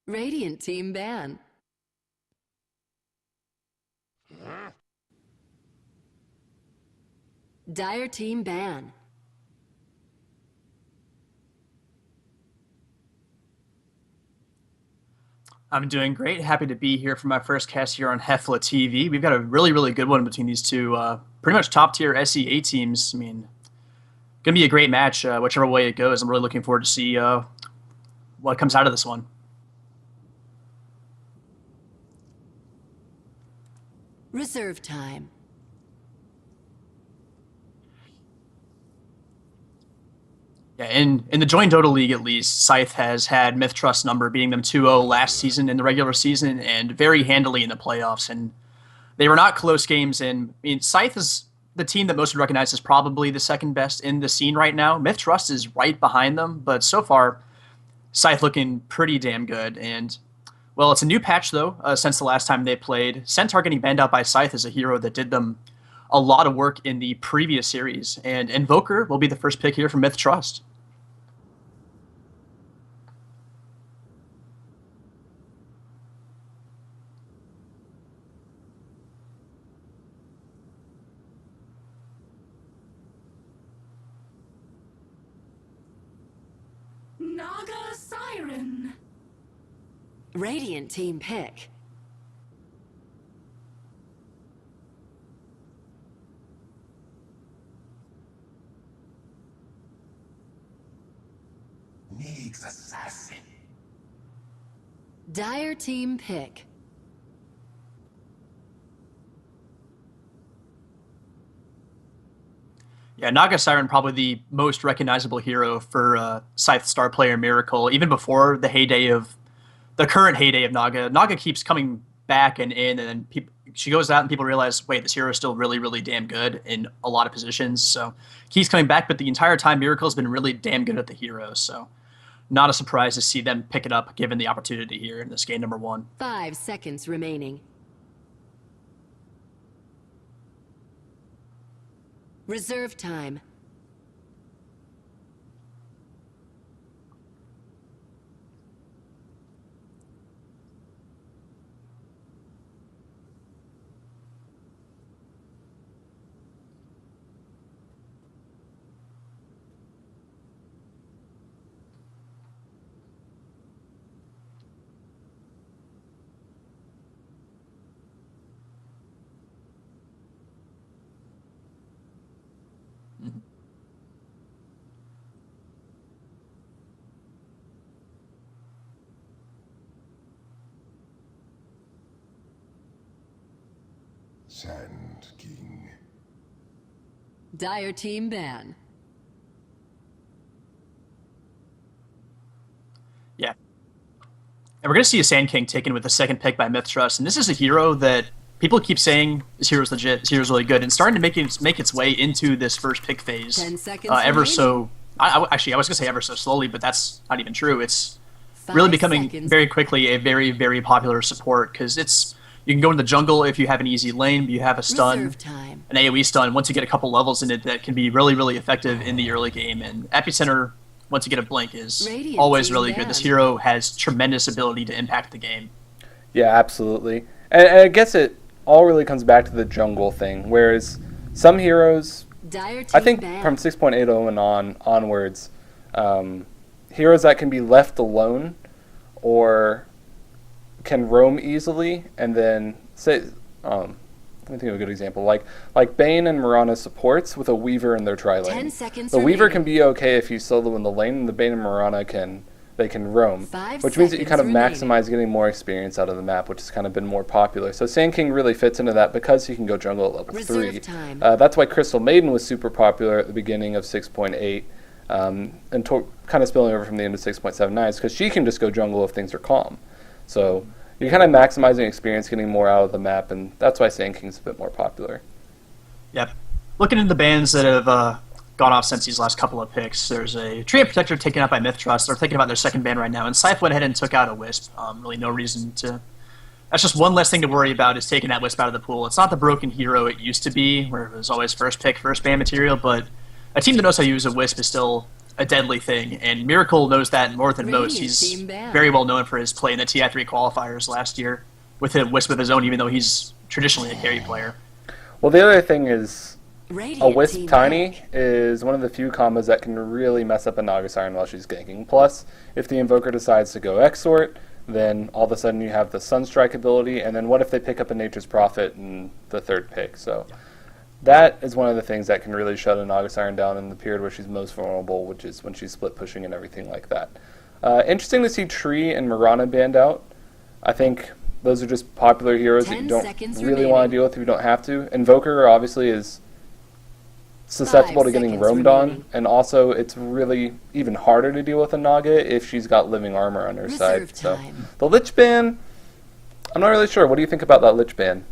Radiant team ban. Dire team ban. I'm doing great. Happy to be here for my first cast here on Heflatv. We've got a really, really good one between these two pretty much top-tier SEA teams. I mean, going to be a great match, whichever way it goes. I'm really looking forward to see what comes out of this one. Reserve time. Yeah, in the joinDOTA League at least, Scythe has had MiTH.Trust number, beating them 2-0 last season in the regular season and very handily in the playoffs. And they were not close games. And I mean, Scythe is the team that most would recognize as probably the second best in the scene right now. MiTH.Trust is right behind them, but so far, Scythe looking pretty damn good. And well, it's a new patch though since the last time they played. Centaur getting banned out by Scythe is a hero that did them a lot of work in the previous series, and Invoker will be the first pick here from MiTH.Trust. Naga Siren. Radiant team pick. Needs assassin. Dire team pick. Yeah, Naga Siren probably the most recognizable hero for Scythe star player Miracle, even before the current heyday of Naga. Naga keeps coming back and in, and then she goes out and people realize, wait, this hero is still really, really damn good in a lot of positions. So keeps coming back, but the entire time Miracle's been really damn good at the hero. So not a surprise to see them pick it up given the opportunity here in this game number 1. 5 seconds remaining. Reserve time. Sand King. Dire team ban. Yeah. And we're going to see a Sand King taken with the second pick by MiTH.Trust. And this is a hero that people keep saying this hero's legit, this hero's really good, and starting to make its way into this first pick phase 10 seconds ever remaining. so... actually, I was going to say ever so slowly, but that's not even true. It's 5 really becoming seconds. very quickly a very, very popular support because you can go in the jungle if you have an easy lane, but you have a stun, Reserve time. an AoE stun, once you get a couple levels in it that can be really, really effective in the early game. And Epicenter, once you get a blink, is Radiant always team really good. ban. This hero has tremendous ability to impact the game. Yeah, absolutely. And I guess it all really comes back to the jungle thing, whereas some heroes, Dire team I think ban. from 6.80 and onwards, heroes that can be left alone or can roam easily, and then say, let me think of a good example, like Bane and Mirana supports with a Weaver in their tri 10 lane. seconds The Weaver remaining. can be okay if you solo in the lane, and the Bane and Mirana can roam, 5 which means that you kind of seconds remaining. maximize getting more experience out of the map, which has kind of been more popular. So Sand King really fits into that because he can go jungle at level Reserve 3. time. That's why Crystal Maiden was super popular at the beginning of 6.8, and kind of spilling over from the end of 6.79, because she can just go jungle if things are calm. So you're kind of maximizing experience, getting more out of the map, and that's why Sand King's a bit more popular. Yep. Looking into the bans that have gone off since these last couple of picks, there's a Tree of Protector taken out by MiTH.Trust. They're thinking about their second ban right now, and Scythe went ahead and took out a Wisp. Really no reason to... That's just one less thing to worry about, is taking that Wisp out of the pool. It's not the broken hero it used to be, where it was always first pick, first ban material, but a team that knows how to use a Wisp is still a deadly thing, and Miracle knows that more than most. Radiant He's team ban. very well known for his play in the TI3 qualifiers last year with a Wisp of his own, even though he's traditionally a carry player. Well, the other thing is Radiant a Wisp team Tiny back. is one of the few combos that can really mess up a Naga Siren while she's ganking. Plus, if the Invoker decides to go Exort, then all of a sudden you have the Sunstrike ability, and then what if they pick up a Nature's Prophet in the third pick? So that is one of the things that can really shut a Naga Siren down in the period where she's most vulnerable, which is when she's split pushing and everything like that. Interesting to see Tree and Mirana banned out. I think those are just popular heroes that 10 you don't seconds really remaining. want to deal with if you don't have to. Invoker obviously is susceptible to 5 getting seconds roamed remaining. on, and also it's really even harder to deal with a Naga if she's got living armor on her side. Reserve So time. the Lich ban, I'm not really sure. What do you think about that Lich ban?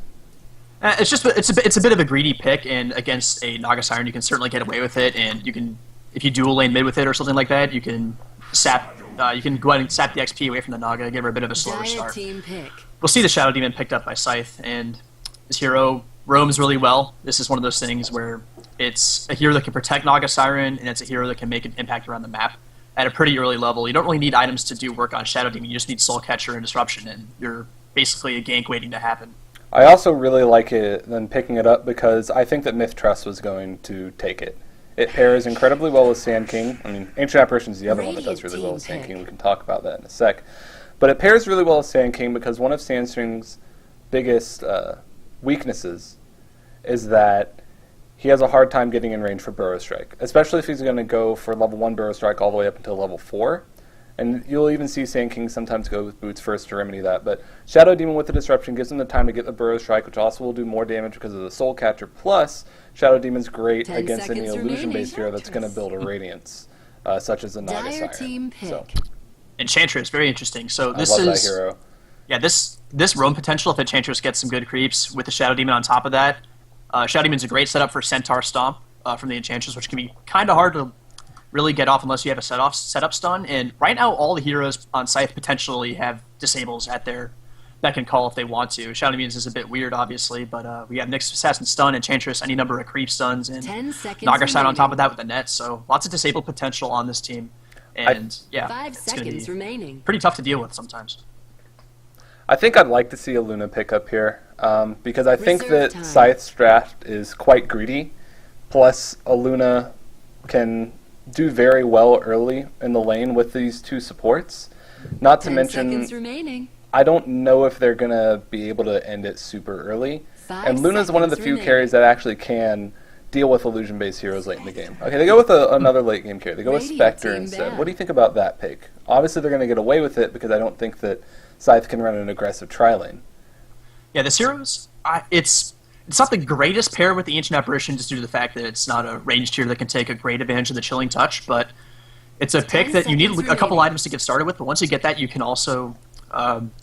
It's a bit of a greedy pick, and against a Naga Siren, you can certainly get away with it. And you can, if you dual lane mid with it or something like that, you can sap. You can go ahead and sap the XP away from the Naga, give her a bit of a slower Dire start. team pick. We'll see the Shadow Demon picked up by Scythe, and this hero roams really well. This is one of those things where it's a hero that can protect Naga Siren, and it's a hero that can make an impact around the map at a pretty early level. You don't really need items to do work on Shadow Demon. You just need Soul Catcher and Disruption, and you're basically a gank waiting to happen. I also really like it than picking it up because I think that MiTH.Trust was going to take it. It pairs incredibly well with Sand King. I mean, Ancient Apparition is the other one that does really well with Sand King. We can talk about that in a sec. But it pairs really well with Sand King because one of Sandstring's biggest weaknesses is that he has a hard time getting in range for Burrow Strike, especially if he's going to go for level 1 Burrow Strike all the way up until level 4. And you'll even see Sand King sometimes go with Boots first to remedy that. But Shadow Demon with the Disruption gives him the time to get the Burrow Strike, which also will do more damage because of the Soul Catcher. Plus, Shadow Demon's great 10 against any seconds illusion-based hero remaining. that's going to build a Radiance, such as a Naga Dire Siren. team pick. So, Enchantress, very interesting. So I this love is that hero. yeah, this roam potential if Enchantress gets some good creeps with the Shadow Demon on top of that. Shadow Demon's a great setup for Centaur Stomp from the Enchantress, which can be kind of hard to really get off unless you have a setup stun. And right now, all the heroes on Scythe potentially have disables at their beck and call if they want to. Shadow Demons is a bit weird, obviously, but we have Nyx Assassin stun, Enchantress, any number of creep stuns, and 10 seconds Naga Siren on remaining. top of that with the net. So lots of disabled potential on this team, and yeah, 5 it's going to seconds be remaining. pretty tough to deal with sometimes. I think I'd like to see a Luna pick up here because I think Reserve that time. Scythe's draft is quite greedy. Plus, a Luna can do very well early in the lane with these two supports. Not to 10 mention, seconds remaining. I don't know if they're going to be able to end it super early. 5 And Luna's one of the seconds few remaining. carries that actually can deal with illusion-based heroes late in the game. Okay, they go with another late game carry. They go with Radiant Spectre team instead. ban. What do you think about that pick? Obviously, they're going to get away with it because I don't think that Scythe can run an aggressive tri-lane. Yeah, this hero's it's not the greatest pair with the Ancient Apparition just due to the fact that it's not a ranged hero that can take a great advantage of the Chilling Touch, but it's a pick 10 that you need seconds a couple remaining. items to get started with, but once you get that, you can also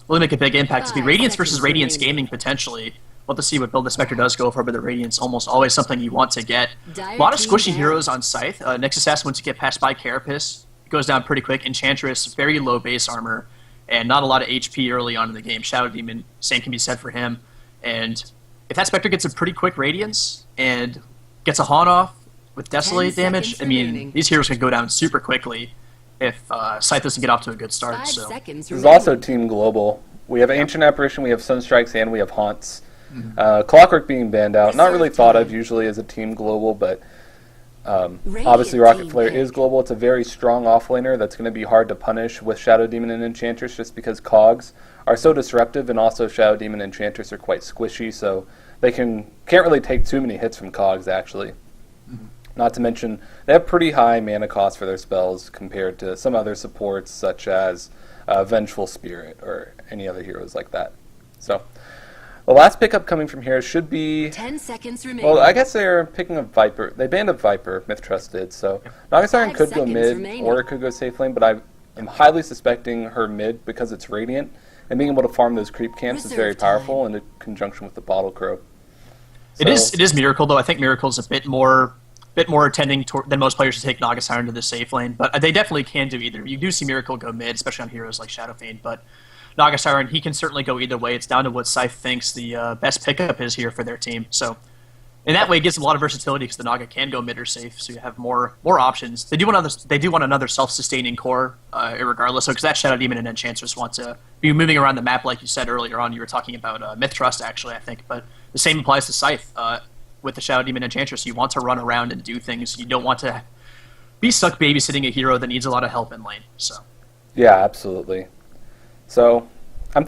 really make a big impact. It'd be 5 Radiance versus seconds Radiance remaining. Gaming, potentially. We'll have to see what build the Spectre does go for, but the Radiance almost always something you want to get. Dire A lot of team squishy ban. heroes on Scythe. Nyx Assassin, once you get past by Carapace, goes down pretty quick. Enchantress, very low base armor, and not a lot of HP early on in the game. Shadow Demon, same can be said for him. And if that Spectre gets a pretty quick Radiance and gets a Haunt off with Desolate 10 damage, seconds I mean, remaining. these heroes can go down super quickly if Scythe doesn't get off to a good start. 5 So seconds This is remaining. also Team Global. We have Ancient Apparition, we have Sunstrikes, and we have Haunts. Clockwork being banned out. Not really thought of usually as a Team Global, but obviously Radiant Rocket team Flare pick. is global. It's a very strong offlaner that's going to be hard to punish with Shadow Demon and Enchantress just because cogs are so disruptive, and also Shadow Demon and Enchantress are quite squishy, so they can't really take too many hits from cogs, actually. Not to mention, they have pretty high mana cost for their spells compared to some other supports, such as Vengeful Spirit or any other heroes like that. So, the last pickup coming from here should be... 10 seconds remaining. Well, I guess they're picking up Viper. They banned up Viper, MiTH.Trust did, so Naga Siren 5 could go seconds mid, remaining. or it could go safe lane, but I am highly suspecting her mid because it's Radiant, and being able to farm those creep camps is very Reserve time. powerful in conjunction with the Bottle Crow. It is Miracle, though. I think Miracle's a bit more tending than most players to take Naga Siren to the safe lane, but they definitely can do either. You do see Miracle go mid, especially on heroes like Shadow Fiend, but Naga Siren, he can certainly go either way. It's down to what Scythe thinks the best pickup is here for their team. So And that way, it gives them a lot of versatility because the Naga can go mid or safe, so you have more options. They do want another self-sustaining core, regardless. So because that Shadow Demon and Enchantress want to be moving around the map, like you said earlier on. You were talking about MiTH.Trust, actually, I think, but the same applies to Scythe. With the Shadow Demon and Enchantress, you want to run around and do things. You don't want to be stuck babysitting a hero that needs a lot of help in lane. So. Yeah, absolutely. So, I'm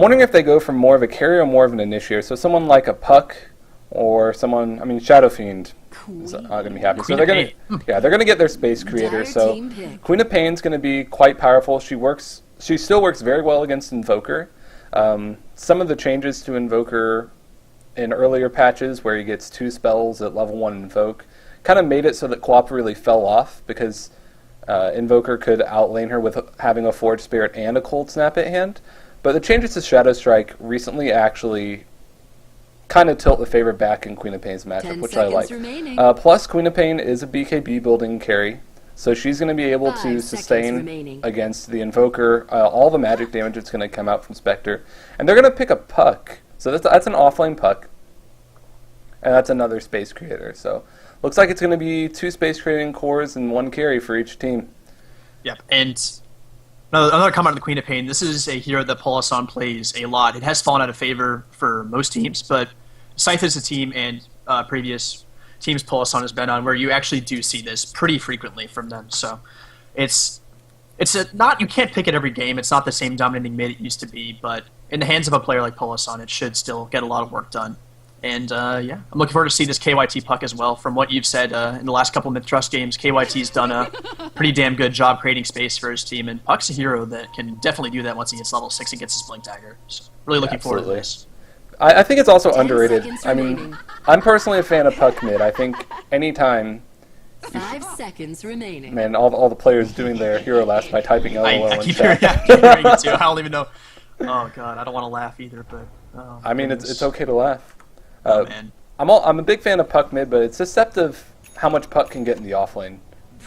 wondering if they go for more of a carry or more of an initiator. So someone like a Puck or someone, Shadow Fiend is not going to be happy. So they're going to get their space creator. So Queen of Pain's going to be quite powerful. She still works very well against Invoker. Some of the changes to Invoker in earlier patches where he gets 2 spells at level 1 Invoke kind of made it so that Quap really fell off because Invoker could outlane her with having a Forge Spirit and a Cold Snap at hand. But the changes to Shadow Strike recently actually kind of tilt the favor back in Queen of Pain's matchup, which I like. Plus, Queen of Pain is a BKB building carry, so she's going to be able to sustain against the Invoker all the magic damage that's going to come out from Spectre. And they're going to pick a Puck, so that's an offlane Puck, and that's another space creator. So looks like it's going to be 2 space creating cores and 1 carry for each team. Yep, and another comment on the Queen of Pain. This is a hero that Polasan plays a lot. It has fallen out of favor for most teams, but Scythe is a team and previous teams Polasan has been on where you actually do see this pretty frequently from them. So it's you can't pick it every game. It's not the same dominating mid it used to be, but in the hands of a player like Polasan, it should still get a lot of work done. And I'm looking forward to see this KYT Puck as well. From what you've said in the last couple of MiTH.Trust games, KYT's done a pretty damn good job creating space for his team, and Puck's a hero that can definitely do that once he gets level 6 and gets his Blink Dagger. So really looking forward to this. I think it's also underrated. I'm personally a fan of Puck mid. I think anytime... 5 seconds remaining. Man, all the players doing their hero laughs by typing LOL I in keep chat. hearing it too. I don't even know. Oh god, I don't want to laugh either, but... it's okay to laugh. Man. I'm a big fan of Puck mid, but it's deceptive how much Puck can get in the offlane.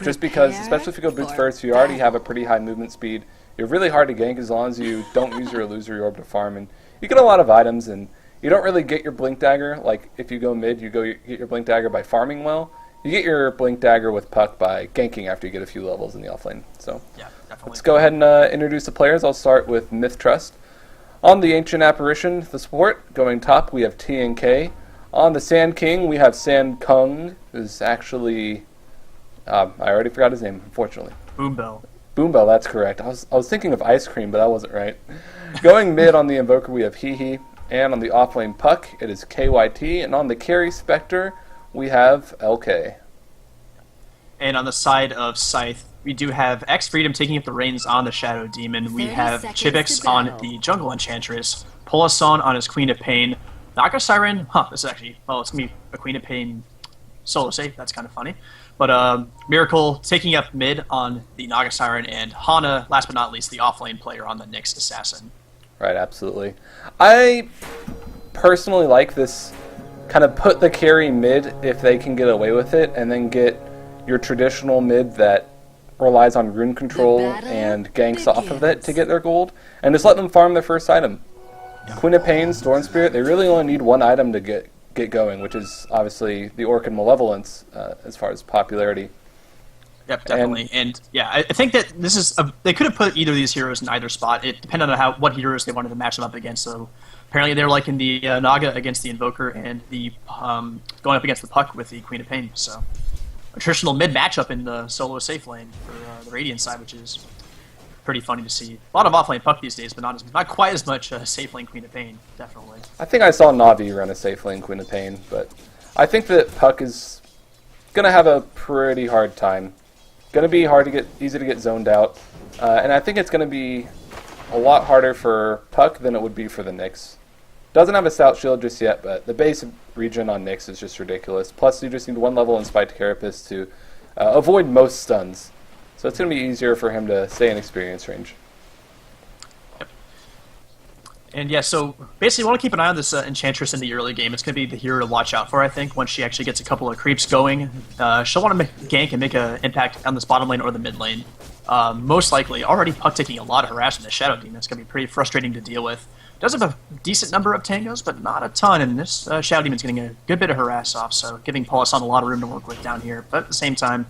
Just because, especially if you go boots first, you already have a pretty high movement speed. You're really hard to gank as long as you don't use your illusory orb to farm, and you get a lot of items, and you don't really get your Blink Dagger. Like if you go mid, you get your Blink Dagger by farming well. You get your Blink Dagger with Puck by ganking after you get a few levels in the offlane. So yeah, definitely. Let's go ahead and introduce the players. I'll start with MiTH.Trust. On the Ancient Apparition, the support, going top, we have T and K. On the Sand King, we have Sand Kung, who's actually... I already forgot his name, unfortunately. Boombell, that's correct. I was thinking of ice cream, but that wasn't right. Going mid on the Invoker, we have Hee, and on the offlane Puck, it is KYT, and on the carry Spectre, we have LK. And on the side of Scythe, we do have X Freedom taking up the reins on the Shadow Demon. We have Chibix on the Jungle Enchantress, Polasan on his Queen of Pain, Naga Siren, this is actually, it's going to be a Queen of Pain solo save, that's kind of funny. But Miracle taking up mid on the Naga Siren, and Hana, last but not least, the offlane player on the Nyx Assassin. Right, absolutely. I personally like this kind of put the carry mid if they can get away with it, and then get your traditional mid that relies on rune control and ganks off of it to get their gold, and just let them farm their first item. Yeah. Queen of Pain, Storm Spirit, they really only need 1 item to get going, which is obviously the Orchid Malevolence as far as popularity. Yep, definitely. And yeah, I think that this is they could have put either of these heroes in either spot. It depended on what heroes they wanted to match them up against. So apparently they're liking the Naga against the Invoker, and the going up against the Puck with the Queen of Pain. So a traditional mid matchup in the solo safe lane for the Radiant side, which is pretty funny to see. A lot of offlane Puck these days, but not quite as much safe lane Queen of Pain, definitely. I think I saw Navi run a safe lane Queen of Pain, but I think that Puck is going to have a pretty hard time. Going to be easy to get zoned out, and I think it's going to be a lot harder for Puck than it would be for the Nyx. Doesn't have a stout shield just yet, but the base region on Nyx is just ridiculous. Plus, you just need 1 level in Spite Carapace to avoid most stuns. So it's going to be easier for him to stay in experience range. Yep. And yeah, so basically you want to keep an eye on this Enchantress in the early game. It's going to be the hero to watch out for, I think, once she actually gets a couple of creeps going. She'll want to gank and make an impact on this bottom lane or the mid lane. Most likely, already Puck taking a lot of harassment in the Shadow Demon. It's going to be pretty frustrating to deal with. Does have a decent number of tangos, but not a ton, and this Shadow Demon's getting a good bit of harass off, so giving Paulus a lot of room to work with down here. But at the same time,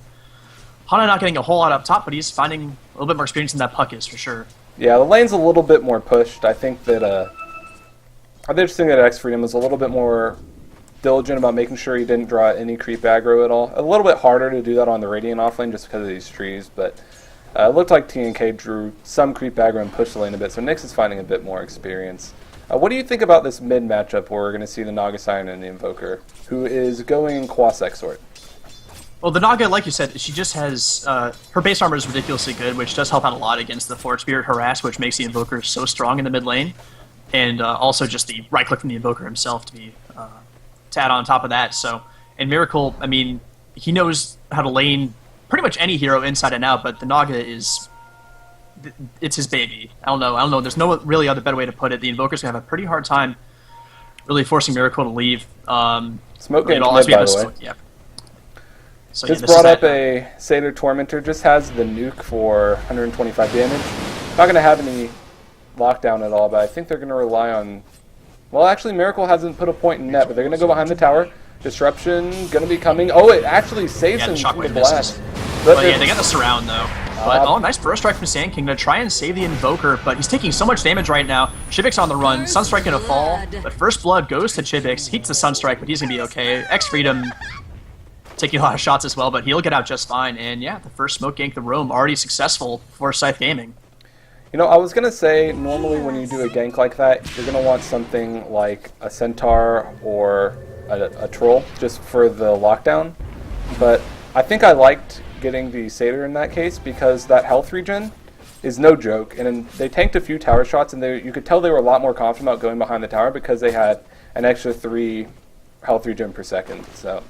Hana not getting a whole lot up top, but he's finding a little bit more experience than that puck is, for sure. Yeah, the lane's a little bit more pushed. I think that I just think that X Freedom was a little bit more diligent about making sure he didn't draw any creep aggro at all. A little bit harder to do that on the Radiant offlane just because of these trees, but it looked like TNK drew some creep aggro and pushed the lane a bit, so Nyx is finding a bit more experience. What do you think about this mid matchup where we're going to see the Naga Siren and the Invoker, who is going Quas Exort? Well, the Naga, like you said, she just has... her base armor is ridiculously good, which does help out a lot against the Forge Spirit harass, which makes the Invoker so strong in the mid lane. And also just the right-click from the Invoker himself to be to add on top of that. So, and Miracle, I mean, he knows how to lane pretty much any hero inside and out, but the Naga is... it's his baby. I don't know. There's no really other better way to put it. The Invoker's going to have a pretty hard time really forcing Miracle to leave. Smoke getting mid, by the way. Yeah. So, just brought up a Satyr Tormentor, just has the nuke for 125 damage. Not going to have any lockdown at all, but I think they're going to rely on... Well, actually, Miracle hasn't put a point in net, but they're going to go behind the tower. Disruption going to be coming. Oh, it actually saves him from the blast. But yeah, they got the surround, though. But, nice burst strike from Sand King to try and save the Invoker, but he's taking so much damage right now. Chibik's on the run, Sunstrike gonna fall, but First Blood goes to Chibix. Heats the Sunstrike, but he's gonna be okay. X-Freedom taking a lot of shots as well, but he'll get out just fine. And yeah, the first smoke gank the roam already successful for Scythe Gaming. You know, I was gonna say, normally when you do a gank like that, you're gonna want something like a Centaur or a Troll, just for the lockdown. But I think I liked getting the Satyr in that case because that health regen is no joke, and they tanked a few tower shots, and you could tell they were a lot more confident about going behind the tower because they had an extra 3 health regen per second. So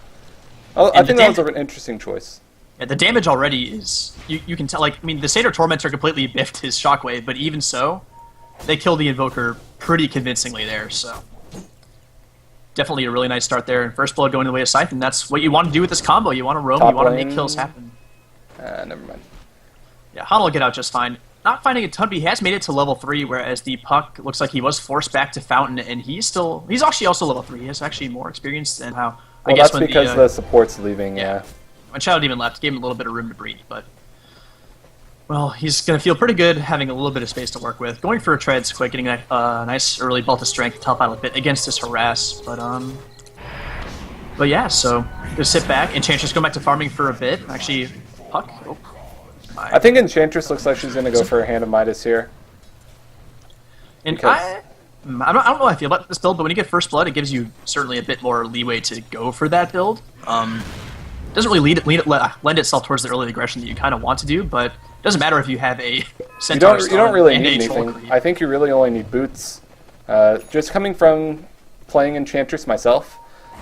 I think that was an interesting choice. Yeah, the damage already is you can tell. Like, I mean, the Satyr Tormentor completely biffed his Shockwave, but even so, they killed the Invoker pretty convincingly there. So definitely a really nice start there. And First Blood going the way of Scythe, and that's what you want to do with this combo. You want to roam, you want to make kills happen. Never mind. Yeah, Han will get out just fine. Not finding a ton, but he has made it to level 3, whereas the Puck looks like he was forced back to Fountain, and he's actually also level 3. He has actually more experience than how... Well, that's because the support's leaving, yeah. When Shadow Demon left, gave him a little bit of room to breathe, but... Well, he's going to feel pretty good having a little bit of space to work with. Going for a Treads quick, getting a nice early bolt of strength to help out a bit against this harass, but yeah, so just sit back. Enchantress go back to farming for a bit. Actually, Puck. Oh, I think Enchantress looks like she's going to go for a Hand of Midas here. And I don't know how I feel about this build, but when you get First Blood, it gives you certainly a bit more leeway to go for that build. Doesn't really lend itself towards the early aggression that you kind of want to do, but it doesn't matter if you have a Centaur. You don't really need anything. I think you really only need boots. Just coming from playing Enchantress myself,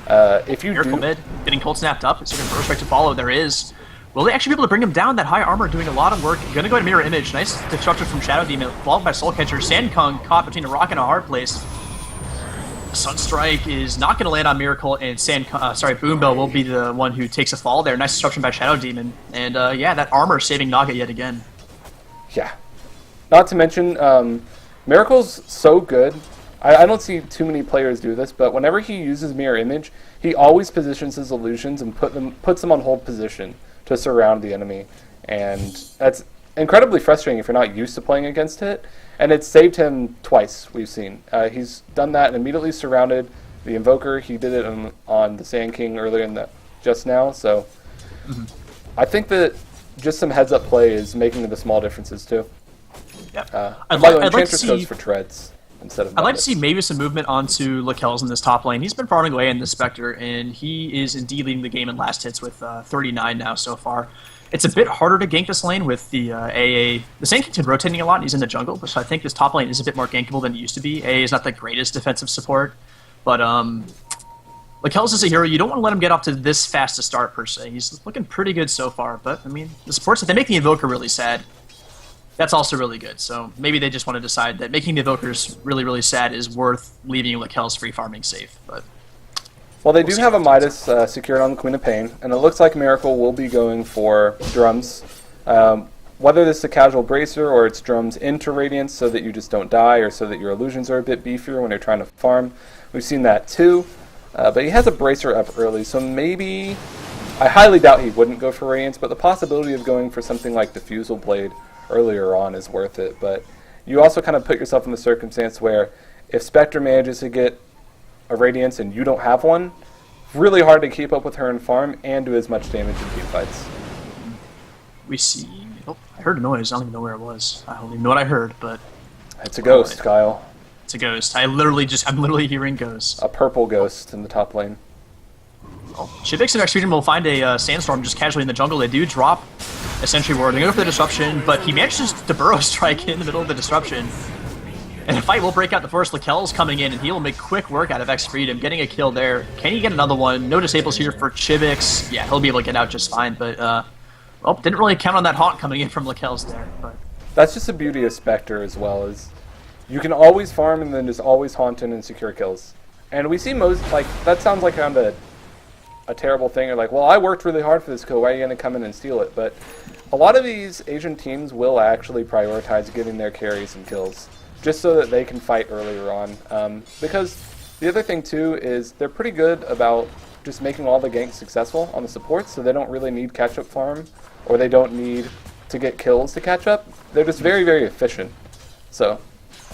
if you Miracle mid, getting cold snapped up, it's going to first right to follow. There is. Will they actually be able to bring him down? That high armor doing a lot of work. Gonna go to Mirror Image. Nice destruction from Shadow Demon, followed by Soul Catcher. Sand Kong caught between a rock and a hard place. Sunstrike is not gonna land on Miracle, and Boombo will be the one who takes a fall there. Nice destruction by Shadow Demon, and yeah, that armor saving Naga yet again. Yeah. Not to mention, Miracle's so good. I don't see too many players do this, but whenever he uses Mirror Image, he always positions his illusions and puts them on hold position to surround the enemy, and that's incredibly frustrating if you're not used to playing against it, and it's saved him twice, we've seen. He's done that and immediately surrounded the Invoker. He did it on the Sand King earlier just now, so I think that just some heads-up play is making the small differences too. Yeah. I'd like to see... goes for Treads. I'd like to see maybe some movement onto Lakel's in this top lane. He's been farming away in the Spectre, and he is indeed leading the game in last hits with 39 now so far. It's a bit harder to gank this lane with the AA. The Sand King's been rotating a lot, and he's in the jungle, so I think this top lane is a bit more gankable than it used to be. AA is not the greatest defensive support, but Lakel's is a hero. You don't want to let him get off to this fast a start, per se. He's looking pretty good so far, but, I mean, the supports, if they make the Invoker really sad, that's also really good. So maybe they just want to decide that making the Invokers really, really sad is worth leaving Lakel's free farming safe. But well, they do have a Midas secured on the Queen of Pain, and it looks like Miracle will be going for drums. whether this is a casual bracer or it's drums into Radiance so that you just don't die or so that your illusions are a bit beefier when you're trying to farm. We've seen that too. But he has a bracer up early, so maybe... I highly doubt he wouldn't go for Radiance, but the possibility of going for something like Diffusal Blade earlier on is worth it. But you also kind of put yourself in the circumstance where if Spectre manages to get a Radiance and you don't have one, really hard to keep up with her in farm and do as much damage in team fights. We see... Oh, I heard a noise. I don't even know where it was. I don't even know what I heard, but... It's a ghost, Kyle. It's a ghost. I'm literally hearing ghosts. A purple ghost in the top lane. Oh, Chivix and Extreme will find a Sandstorm just casually in the jungle. They do drop a Sentry Ward. They go for the Disruption, but he manages to Burrow Strike in the middle of the Disruption. And a fight will break out the first. Lakel's coming in, and he will make quick work out of X-Freedom, getting a kill there. Can he get another one? No disables here for Chivix. Yeah, he'll be able to get out just fine, but, well, didn't really count on that Haunt coming in from Lakel's there. But that's just the beauty of Spectre as well, is you can always farm and then just always haunt in and secure kills. And we see most, like, that sounds like kind of a terrible thing. You're like, well, I worked really hard for this kill, why are you going to come in and steal it? But a lot of these Asian teams will actually prioritize getting their carries and kills, just so that they can fight earlier on. Because the other thing, too, is they're pretty good about just making all the ganks successful on the supports, so they don't really need catch-up farm, or they don't need to get kills to catch up. They're just very, very efficient. So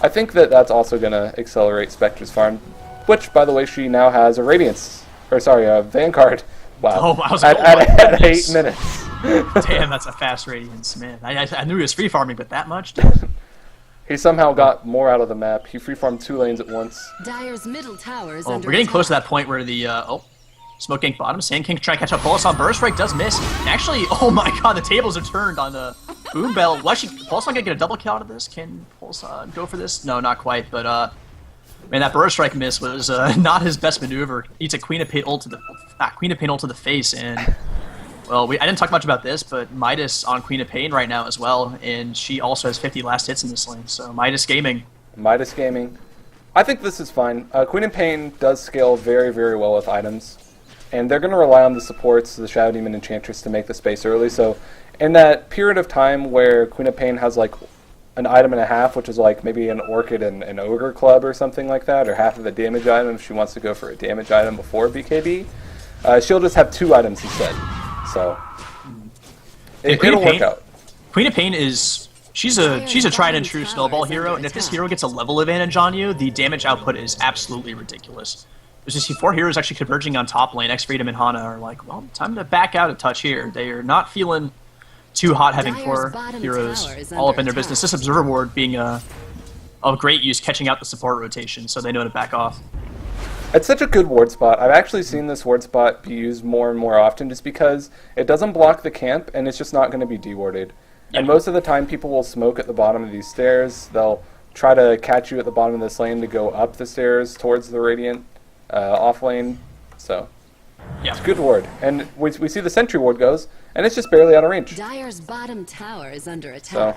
I think that that's also going to accelerate Spectre's farm, which, by the way, she now has a Radiance, or sorry, a Vanguard. Wow. Oh, I was at 8 minutes. Damn, that's a fast Radiance, man. I knew he was free farming, but that much? He somehow got more out of the map. He free farmed 2 lanes at once. Dire's middle tower is Oh, under we're getting attack. close to that point where the, Smoke Gank bottom, Sand King trying to catch up. Pulse Burst Strike does miss. And actually, oh my god, the tables are turned on the Boom Bell. Well, actually, Pulse gonna get a double kill out of this. Can Pulse go for this? No, not quite, but, man, that Burst Strike miss was, not his best maneuver. Eats a Queen of Pain ult to the face, and, well, I didn't talk much about this, but MiTH on Queen of Pain right now as well, and she also has 50 last hits in this lane, so MiTH Gaming. MiTH Gaming. I think this is fine. Queen of Pain does scale very, very well with items. And they're going to rely on the supports, the Shadow Demon Enchantress, to make the space early. So in that period of time where Queen of Pain has like an item and a half, which is like maybe an Orchid and an Ogre Club or something like that, or half of the damage item if she wants to go for a damage item before BKB, she'll just have 2 items instead. So it'll work out. Queen of Pain is... She's a tried and true snowball hero, and if this hero gets a level advantage on you, the damage output is absolutely ridiculous. There's just 4 heroes actually converging on top lane. X-Freedom and Hana are like, well, time to back out a touch here. They are not feeling too hot having 4 heroes all up in their business. This Observer Ward being of great use, catching out the support rotation, so they know to back off. It's such a good ward spot. I've actually seen this ward spot be used more and more often just because it doesn't block the camp and it's just not going to be dewarded. Yeah. And most of the time people will smoke at the bottom of these stairs. They'll try to catch you at the bottom of this lane to go up the stairs towards the Radiant off lane. So yeah, it's a good ward. And we see the Sentry Ward goes, and it's just barely out of range. Dire's bottom tower is under attack. So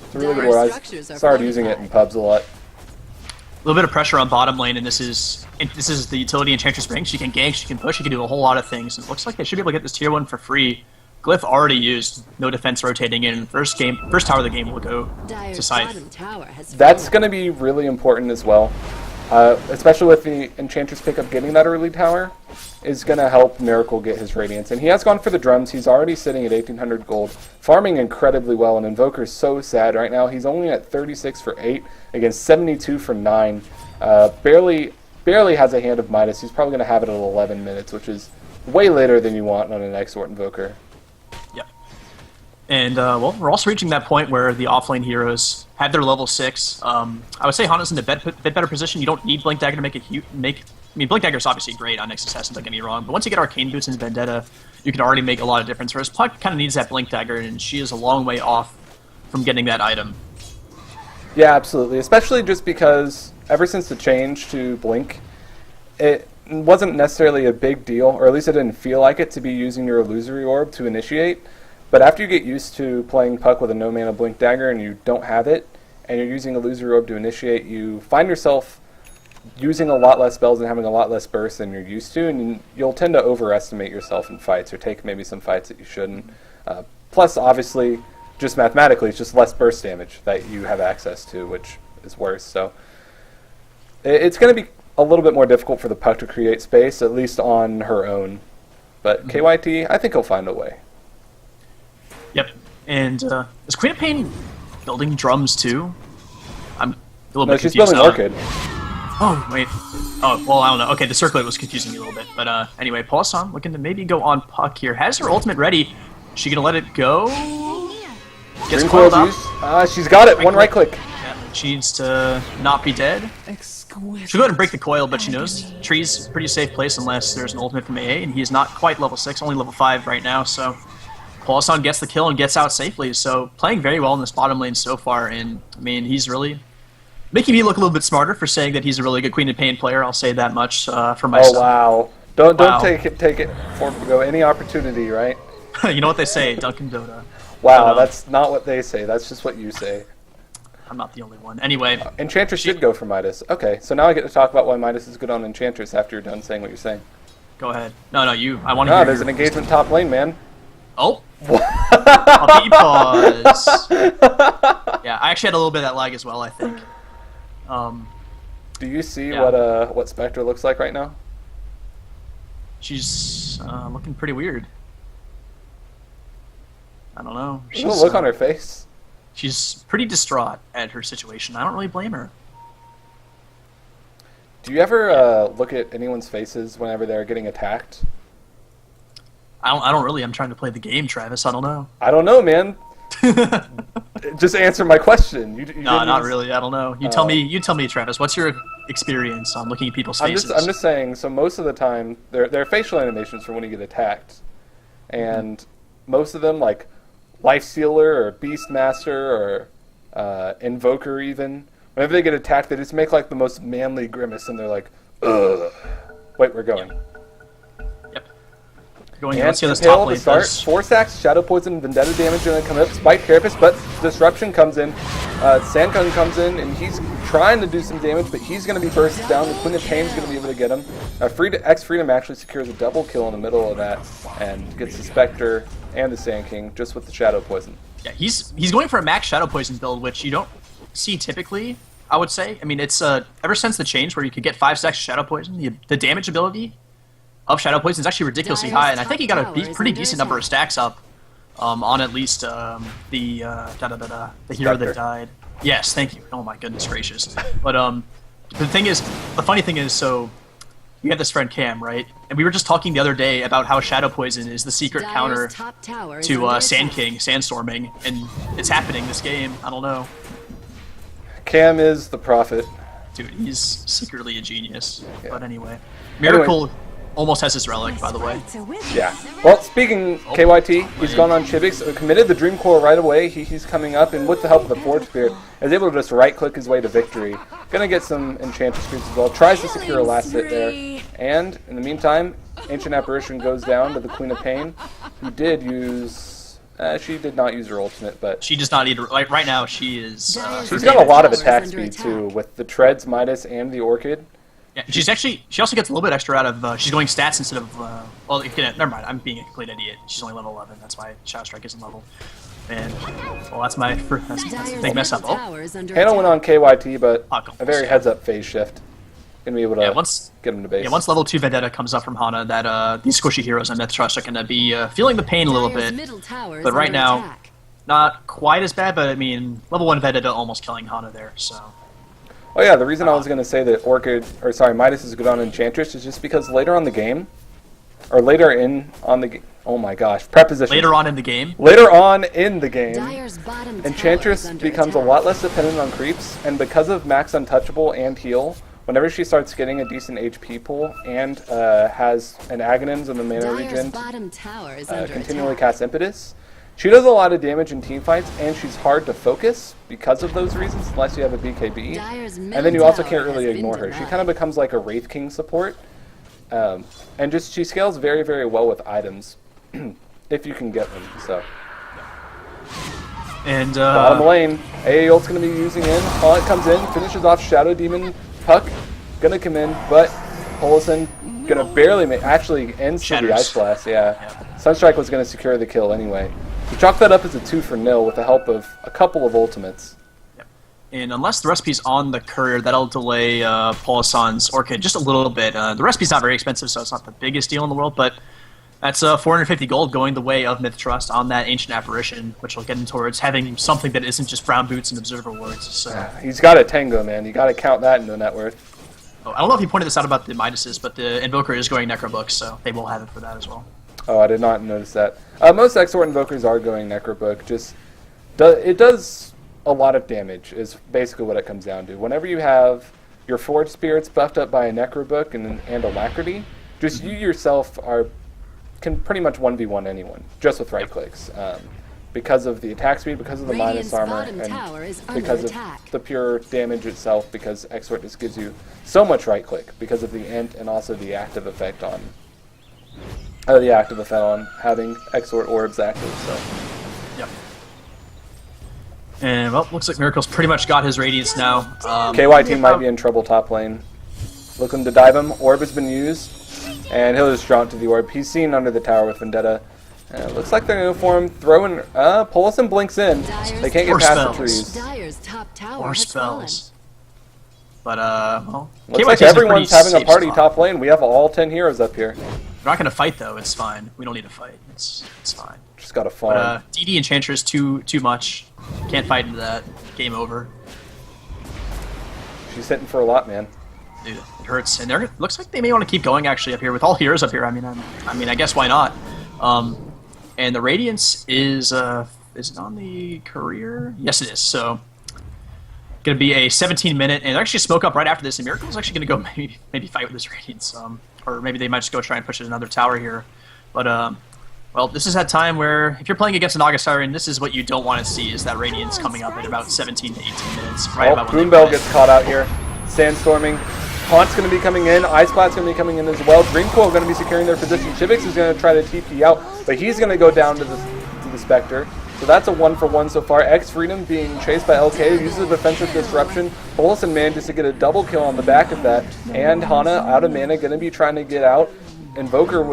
it's a really good ward. I started using it in pubs a lot. A little bit of pressure on bottom lane, and this is the utility Enchantress brings. She can gank, she can push, she can do a whole lot of things. It looks like they should be able to get this tier 1 for free. Glyph already used no defense rotating in. First tower of the game will go to Scythe. That's going to be really important as well. Especially with the Enchantress pickup getting that early tower, is going to help Miracle get his Radiance. And he has gone for the drums. He's already sitting at 1,800 gold, farming incredibly well, and Invoker's so sad right now. He's only at 36 for 8 against 72 for 9. Barely has a hand of MiTH. He's probably going to have it at 11 minutes, which is way later than you want on an Exort Invoker. Yep. And, well, we're also reaching that point where the offlane heroes have their level 6. I would say Hana's in a bit better position. You don't need Blink Dagger to make I mean, Blink Dagger is obviously great on Nexus Assassins, don't get me wrong, but once you get Arcane Boots and Vendetta, you can already make a lot of difference, whereas Puck kind of needs that Blink Dagger, and she is a long way off from getting that item. Yeah, absolutely, especially just because ever since the change to Blink, it wasn't necessarily a big deal, or at least it didn't feel like it, to be using your Illusory Orb to initiate. But after you get used to playing Puck with a no-mana Blink Dagger and you don't have it, and you're using Illusory Orb to initiate, you find yourself using a lot less spells and having a lot less burst than you're used to, and you'll tend to overestimate yourself in fights, or take maybe some fights that you shouldn't. Plus, obviously, just mathematically, it's just less burst damage that you have access to, which is worse. So it's going to be a little bit more difficult for the Puck to create space, at least on her own. But KYT, I think he'll find a way. Yep. And is Queen of Pain building drums too? I'm a little bit She's confused. building Orchid. Oh, wait. Oh, well, I don't know. Okay, the circlet was confusing me a little bit. But anyway, Paulson looking to maybe go on Puck here. Has her ultimate ready. She going to let it go? Gets Dream coiled Coil's up. used. She's got it. One right click. Yeah, she needs to not be dead. She'll go ahead and break the coil, but she knows Tree's a pretty safe place unless there's an ultimate from AA, and he's not quite level 6, only level 5 right now, so Paulson gets the kill and gets out safely, so playing very well in this bottom lane so far, and I mean, he's really making me look a little bit smarter for saying that he's a really good Queen of Pain player, I'll say that much for myself. Oh, wow. Don't take it for go any opportunity, right? You know what they say, Duncan Dota. Wow, But, that's not what they say. That's just what you say. I'm not the only one. Anyway. Enchantress did go for MiTH. Okay, so now I get to talk about why MiTH is good on Enchantress after you're done saying what you're saying. Go ahead. No, you. I want to hear. No, there's an engagement top lane, man. Oh. Puppy pause. Yeah, I actually had a little bit of that lag as well, I think. Do you see Yeah. what Spectre looks like right now? She's looking pretty weird. I don't know. There's a look on her face. She's pretty distraught at her situation. I don't really blame her. Do you ever look at anyone's faces whenever they're getting attacked? I don't really. I'm trying to play the game, Travis. I don't know. I don't know, man. Just answer my question. No, not really. I don't know. You tell me. You tell me, Travis. What's your experience on looking at people's faces? I'm just saying. So most of the time, there are facial animations for when you get attacked, and most of them, like Life Sealer or Beastmaster or Invoker, even whenever they get attacked, they just make like the most manly grimace, and they're like, "Ugh." Wait, we're going. Yep. Going. And Let's see how this Impale top to lane start. does. 4 stacks, Shadow Poison, Vendetta damage going to come up. Spike Carapace, but Disruption comes in. Sankung comes in, and he's trying to do some damage, but he's going to be bursted down. The Queen of Pain's going to be able to get him. Freedom actually secures a double kill in the middle of that and gets the Spectre and the Sand King just with the Shadow Poison. Yeah, he's going for a max Shadow Poison build, which you don't see typically, I would say. I mean, it's ever since the change where you could get 5 stacks of Shadow Poison, the damage ability of Shadow Poison is actually ridiculously high, and I think he got a pretty decent number of stacks up on at least the hero that died. Yes, thank you. Oh my goodness gracious. But the funny thing is, so we have this friend Cam, right? And we were just talking the other day about how Shadow Poison is the secret counter to Sand King, Sandstorming, and it's happening this game. I don't know. Cam is the prophet. Dude, he's secretly a genius. Yeah. But anyway. Miracle almost has his relic, by the way. Yeah. Well, speaking KYT, he's gone on Chibix, committed the Dream Core right away. He's coming up, and with the help of the Forge Spear, is able to just right-click his way to victory. Gonna get some Enchantress creeps as well. Tries to secure a last hit there. And, in the meantime, Ancient Apparition goes down to the Queen of Pain, who did use... she did not use her ultimate, but... She does not need... Like, right now, she is... she's got a lot of attack speed, too, with the Treads, MiTH, and the Orchid. Yeah, she's actually... She also gets a little bit extra out of... she's going stats instead of... well, never mind. I'm being a complete idiot. She's only level 11. That's why Shadow Strike isn't level. And... Well, that's my... That's a big mess up. Oh. Hannah went on KYT, but a very heads-up phase shift. Gonna be able to get him to base. Yeah, once level 2 Vendetta comes up from Hana, that these squishy heroes on MiTH.Trust are gonna be feeling the pain a little bit. But right now, not quite as bad, but I mean, level 1 Vendetta almost killing Hana there, so... Oh yeah, the reason I was going to say that MiTH is good on Enchantress is just because later on the game, or later in on the game, oh my gosh, preposition. Later on in the game? Later on in the game, Enchantress becomes a lot less dependent on creeps, and because of Max Untouchable and Heal, whenever she starts getting a decent HP pool and has an Aghanims and the mana regen, continually cast Impetus, she does a lot of damage in teamfights, and she's hard to focus because of those reasons, unless you have a BKB. And then you also can't really ignore her. She kind of becomes like a Wraith King support. And just she scales very, very well with items, if you can get them. So. And bottom lane, AA ult's going to be using in. Haunt comes in, finishes off Shadow Demon. Puck going to come in, but Polison going to barely make, actually ends the Ice Blast, yeah. Sunstrike was going to secure the kill anyway. So chalk that up as a 2-for-0 with the help of a couple of ultimates. And unless the recipe's on the courier, that'll delay Polissan's Orchid just a little bit. The recipe's not very expensive, so it's not the biggest deal in the world, but that's 450 gold going the way of MiTH.Trust on that Ancient Apparition, which will get him towards having something that isn't just brown boots and observer wards. So He's got a Tango, man. You got to count that into net worth. I don't know if you pointed this out about the Midas's, but the Invoker is going Necrobook, so they will have it for that as well. Oh, I did not notice that. Most Exort Invokers are going Necrobook. It does a lot of damage is basically what it comes down to. Whenever you have your Forge Spirits buffed up by a Necrobook and Alacrity, just you yourself can pretty much 1v1 anyone, just with right clicks. Because of the attack speed, because of the minus armor, and because of the pure damage itself, because Exort just gives you so much right click, because of the int and also the active effect on having Exort orbs active. So. Yep. And, well, looks like Miracle's pretty much got his Radiance now. KY team might be in trouble top lane. Looking to dive him. Orb has been used, and he'll just draw it to the orb. He's seen under the tower with Vendetta. Looks like they're going to form. Throwing. Polissan blinks in. They can't get past the trees. Dyer's top tower Or has spells. But, well, looks like everyone's having a party top lane. We have all 10 heroes up here. We're not going to fight, though. It's fine. We don't need to fight. It's fine. Just got to farm. But DD Enchantress too much. Can't fight into that. Game over. She's hitting for a lot, man. Dude, it hurts. And there looks like they may want to keep going actually up here with all heroes up here. I mean, I guess why not? And the Radiance is it on the career? Yes, it is. So going to be a 17-minute, and actually smoke up right after this. And Miracle's actually going to go maybe fight with this Radiance, or maybe they might just go try and push another tower here. But well, this is that time where if you're playing against a Naga Siren, this is what you don't want to see, is that Radiance coming up in about 17 to 18 minutes. Right about when Boonbell gets caught out here. Sandstorming. Haunt's going to be coming in. Ice Splat's going to be coming in as well. Dream Coil going to be securing their position. Chivix is going to try to TP out, but he's going to go down to the Spectre. So that's a 1-for-1 so far. X-Freedom being chased by LK, uses a defensive disruption. Polissan manages to get a double kill on the back of that. And Hana, out of mana, going to be trying to get out. Invoker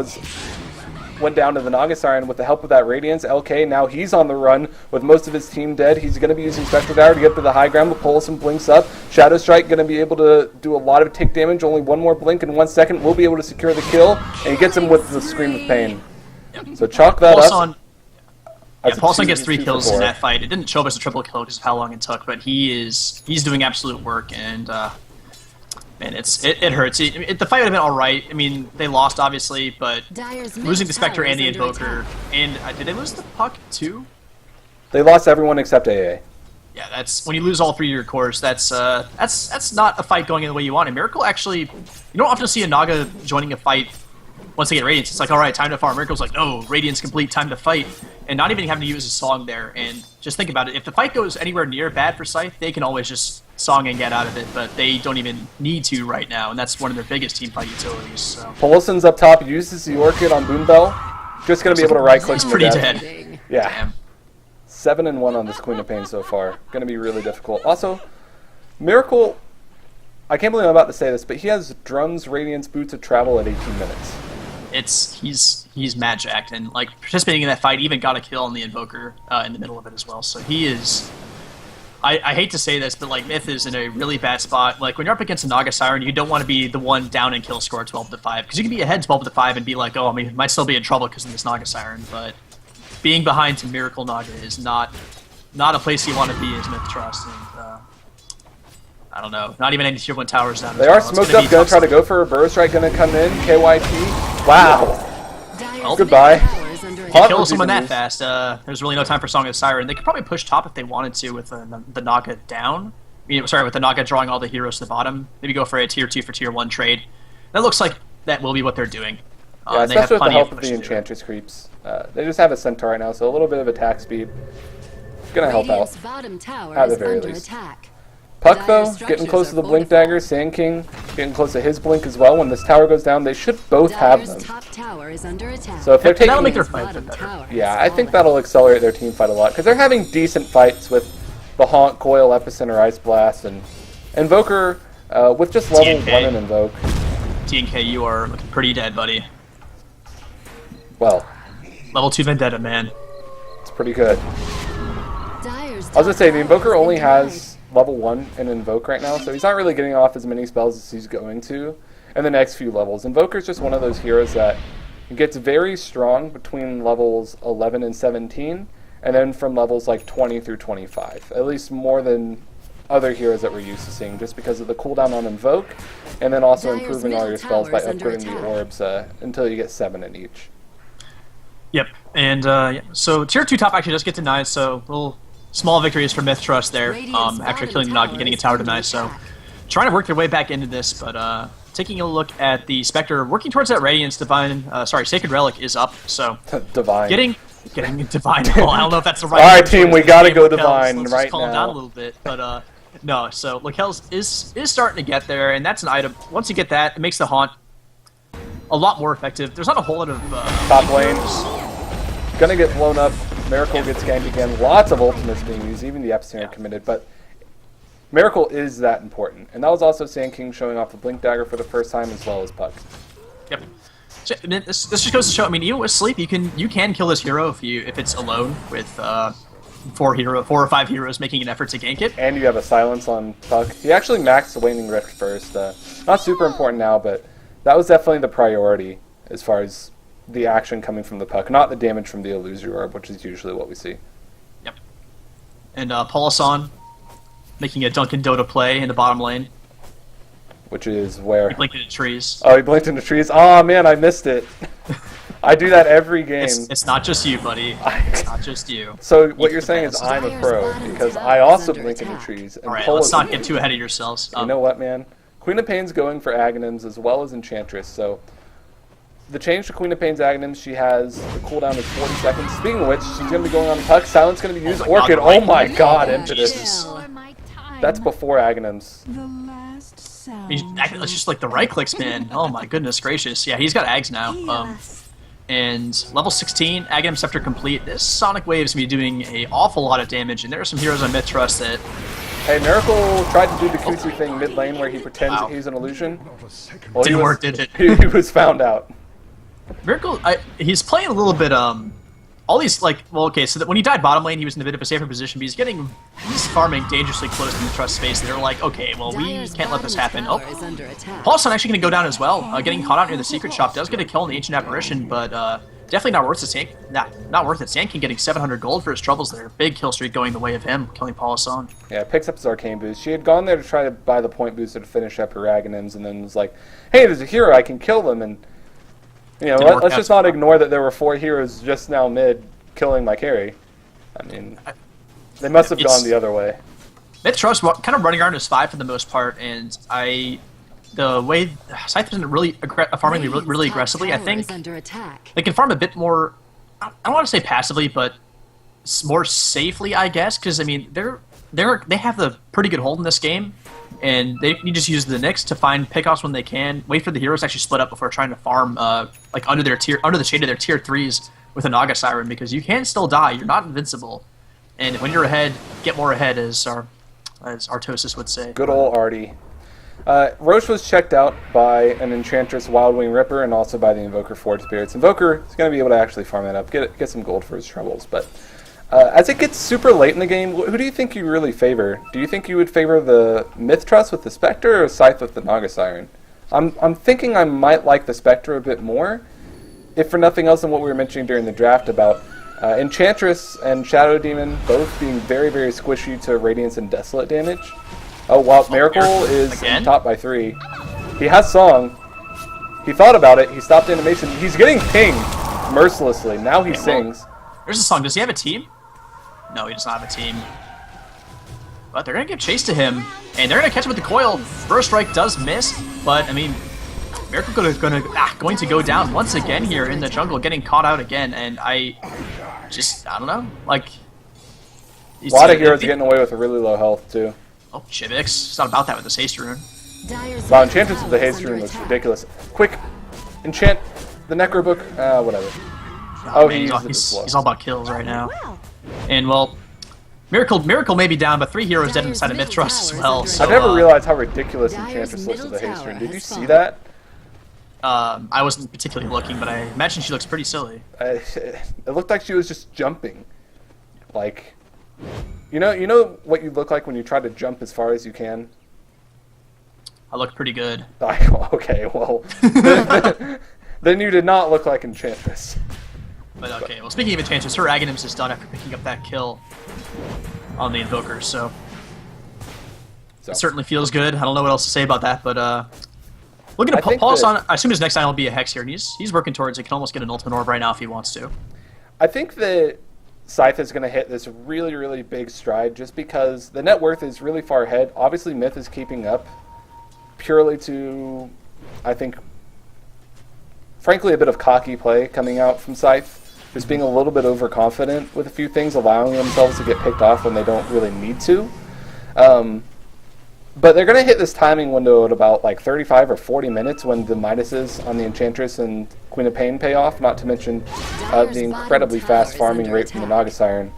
went down to the Naga Siren with the help of that Radiance. LK, now he's on the run with most of his team dead. He's going to be using Spectre Tower to get to the high ground. The Polissan blinks up. Shadow Strike going to be able to do a lot of tick damage. Only one more blink in 1 second. We'll be able to secure the kill. And he gets him with the Scream of Pain. So chalk that up. Yeah, Polissan gets 3 kills in that fight. It didn't show up as a triple kill because of how long it took, but he's doing absolute work, and man, it hurts. The fight would have been all right. I mean, they lost obviously, but losing the Spectre and the Invoker, and did they lose the puck too? They lost everyone except AA. Yeah, that's when you lose all 3 of your cores. That's not a fight going in the way you want. And Miracle actually, you don't often see a Naga joining a fight once they get Radiance. It's like, all right, time to farm. Miracle's like, no, Radiance complete, time to fight, and not even having to use a song there. And just think about it: if the fight goes anywhere near bad for Scythe, they can always just song and get out of it, but they don't even need to right now, and that's one of their biggest team fight utilities. So. Polissan's up top, uses the Orchid on Boonbell. Just going to be able to right-click. He's pretty dead. Yeah. Damn. 7-1 on this Queen of Pain so far. Going to be really difficult. Also, Miracle, I can't believe I'm about to say this, but he has Drums, Radiance, Boots of Travel at 18 minutes. He's mad jacked, and like participating in that fight, even got a kill on the Invoker in the middle of it as well. So he is. I hate to say this, but like MiTH is in a really bad spot. Like when you're up against a Naga Siren, you don't want to be the one down in kill score 12-5, because you can be ahead 12-5 and be like, oh, I mean, might still be in trouble because of this Naga Siren. But being behind to Miracle Naga is not a place you want to be as MiTH.Trust. And I don't know, not even any tier 1 towers down. They are smoked up, going to try to go for a Burrow Strike, going to come in. KYT. Wow. Well, goodbye. Kill someone that fast. There's really no time for Song of the Siren. They could probably push top if they wanted to with the Naga down. With the Naga drawing all the heroes to the bottom. Maybe go for a tier 2 for tier 1 trade. That looks like that will be what they're doing. Yeah, especially with the help of the Enchantress creeps. They just have a Centaur right now, so a little bit of attack speed. It's going to help out. At the very least. Puck, though, getting close to the Blink Dagger. Sand King getting close to his Blink as well. When this tower goes down, they should both have them. So if they're taking... That'll make their fight a bit better. Yeah, I think that'll accelerate their team fight a lot, because they're having decent fights with the Haunt, Coil, Epicenter, Ice Blast, and Invoker with just level 1 and Invoke. TNK, you are looking pretty dead, buddy. Well... Level 2 Vendetta, man. pretty good. Dyer's I was gonna say, the top tower Invoker has only been has level 1 in Invoke right now, so he's not really getting off as many spells as he's going to in the next few levels. Invoker's just one of those heroes that gets very strong between levels 11 and 17, and then from levels like 20 through 25. At least more than other heroes that we're used to seeing, just because of the cooldown on Invoke, and then also Dyer's improving all middle your spells by tower is under upgrading the attack. orbs until you get 7 in each. Yep. And yeah. So tier 2 top actually does get denied, so little small victories for MiTH.Trust there Radiant's after bottom killing the Nog and tower getting a is tower under denied. So attack. trying to work their way back into this, but taking a look at the Spectre, working towards that Radiance Divine, Sacred Relic is up, so Divine. getting Divine. Well, I don't know if that's the right. All right, word team, for it. we gotta go Raquel's, Divine let's right just calm now. down a little bit, but no. So Raquel's is starting to get there, and that's an item. Once you get that, it makes the Haunt a lot more effective. There's not a whole lot of Top lane. Gonna get blown up. Miracle gets ganked again. Lots of ultimates being used, even the Epicenter committed, but Miracle is that important. And that was also Sand King showing off the Blink Dagger for the first time, as well as Puck. Yep. So, I mean, this just goes to show. I mean, even with Sleep, you can kill this hero if it's alone with 4 or 5 heroes making an effort to gank it. And you have a silence on Puck. He actually maxed the Waning Rift first. Not super important now, but that was definitely the priority as far as the action coming from the Puck, not the damage from the Illusory Orb, which is usually what we see. Yep. And Paulasan making a joinDOTA play in the bottom lane. Which is where... He blinked into trees. Oh, he blinked into trees. Oh, man, I missed it. I do that every game. It's not just you, buddy. It's not just you. So what You're you're the saying is best. I'm a Dyer's pro, bottom because tower I is also under blink into attack. trees. And All right, Pola- let's not get too ahead of yourselves. You know what, man? Queen of Pain's going for Aghanims as well as Enchantress, so the change to Queen of Pain's Aghanims, she has the cooldown is 40 seconds. Speaking of which, she's going to be going on Puck. Silence going to be used. my God, Orchid, right. oh my god, Yeah. Impetus. Chill. That's before Aghanims. The last sound. It's just like the right clicks, man. Oh my goodness gracious. Yeah, he's got Ags now. And level 16, Aghanim Scepter complete. This Sonic Wave's going to be doing an awful lot of damage, and there are some heroes on MiTH.Trust that... Hey, Miracle tried to do the Kusu thing mid lane where he pretends Wow. he's an illusion. Well, Didn't work, did it? He was found out. Miracle, he's playing a little bit, all these, like, well, okay, so that when he died bottom lane, he was in a bit of a safer position, but he's farming dangerously close to the trust space. They're like, okay, well, we Dyer's can't let this bottom happen. tower is under attack. Paulson actually going to go down as well. Getting caught out near the secret shop does get a kill in the Ancient Apparition, but definitely not worth it. Not worth it. Sand King getting 700 gold for his troubles there. Big kill streak going the way of him, killing Paulson. Yeah, picks up his arcane boost. She had gone there to try to buy the point booster to finish up her Aghanims, and then was like, hey, there's a hero, I can kill them, and you know, Didn't work let's out just so not well. ignore that there were 4 heroes just now mid killing my carry. I mean, they must have It's- gone the other way. MiTH.Trust kind of running around as 5 for the most part, and the way Scythe isn't really farming really Radiant's top aggressively, I tower think is under attack. they can farm a bit more. I don't want to say passively, but more safely, I guess. Because I mean, they have the pretty good hold in this game, and you just use the Nyx to find pickoffs when they can. Wait for the heroes to actually split up before trying to farm like under the shade of their tier 3s with a Naga Siren, because you can still die. You're not invincible, and when you're ahead, get more ahead, as Artosis would say. Good old Artie. Roche was checked out by an Enchantress Wildwing Ripper and also by the Invoker Forge Spirits. Invoker is going to be able to actually farm that up, get some gold for his troubles. But as it gets super late in the game, who do you think you really favor? Do you think you would favor the MiTH.Trust with the Spectre or Scythe with the Naga Siren? I'm thinking I might like the Spectre a bit more, if for nothing else than what we were mentioning during the draft about Enchantress and Shadow Demon both being very, very squishy to Radiance and Desolate damage. Oh, wow, Miracle is Again? top by 3. He has Song. He thought about it. He stopped animation. He's getting pinged mercilessly. Now he sings. There's a song. Does he have a team? No, he does not have a team. But they're going to give chase to him, and they're going to catch him with the coil. First strike does miss, but, I mean, Miracle going to go down once again here in the jungle, getting caught out again, and I don't know. Like, A lot of heroes getting away with a really low health, too. Oh, Chivix. It's not about that with this haste rune. Dyer's Wow, middle Enchantress with the tower is haste under rune was attack. ridiculous. Quick, enchant the Necro Book. Whatever. Oh, he man, used it he's as all well. about kills right now. And, well, Miracle may be down, but 3 heroes dead Dyer's inside of middle MiTH.Trust as tower is well. under So, I've never uh, realized how ridiculous Dyer's Enchantress looks with the middle haste rune. tower Did you has see fallen. that? I wasn't particularly looking, but I imagine she looks pretty silly. It looked like she was just jumping. Like, you know what you look like when you try to jump as far as you can? I look pretty good. Okay, well, then you did not look like Enchantress. But okay, well, speaking of Enchantress, her Aghanims is done after picking up that kill on the Invoker, so it certainly feels good. I don't know what else to say about that, but looking at Paulus on, I assume his next item will be a Hex here, and he's working towards it. He can almost get an Ultimate Orb right now if he wants to. I think that Scythe is going to hit this really, really big stride just because the net worth is really far ahead. Obviously, MiTH is keeping up purely to, I think, frankly, a bit of cocky play coming out from Scythe. Just being a little bit overconfident with a few things, allowing themselves to get picked off when they don't really need to. But they're going to hit this timing window at about like 35 or 40 minutes when the Midases on the Enchantress and Queen of Pain pay off, not to mention the incredibly fast farming rate from the Naga Siren.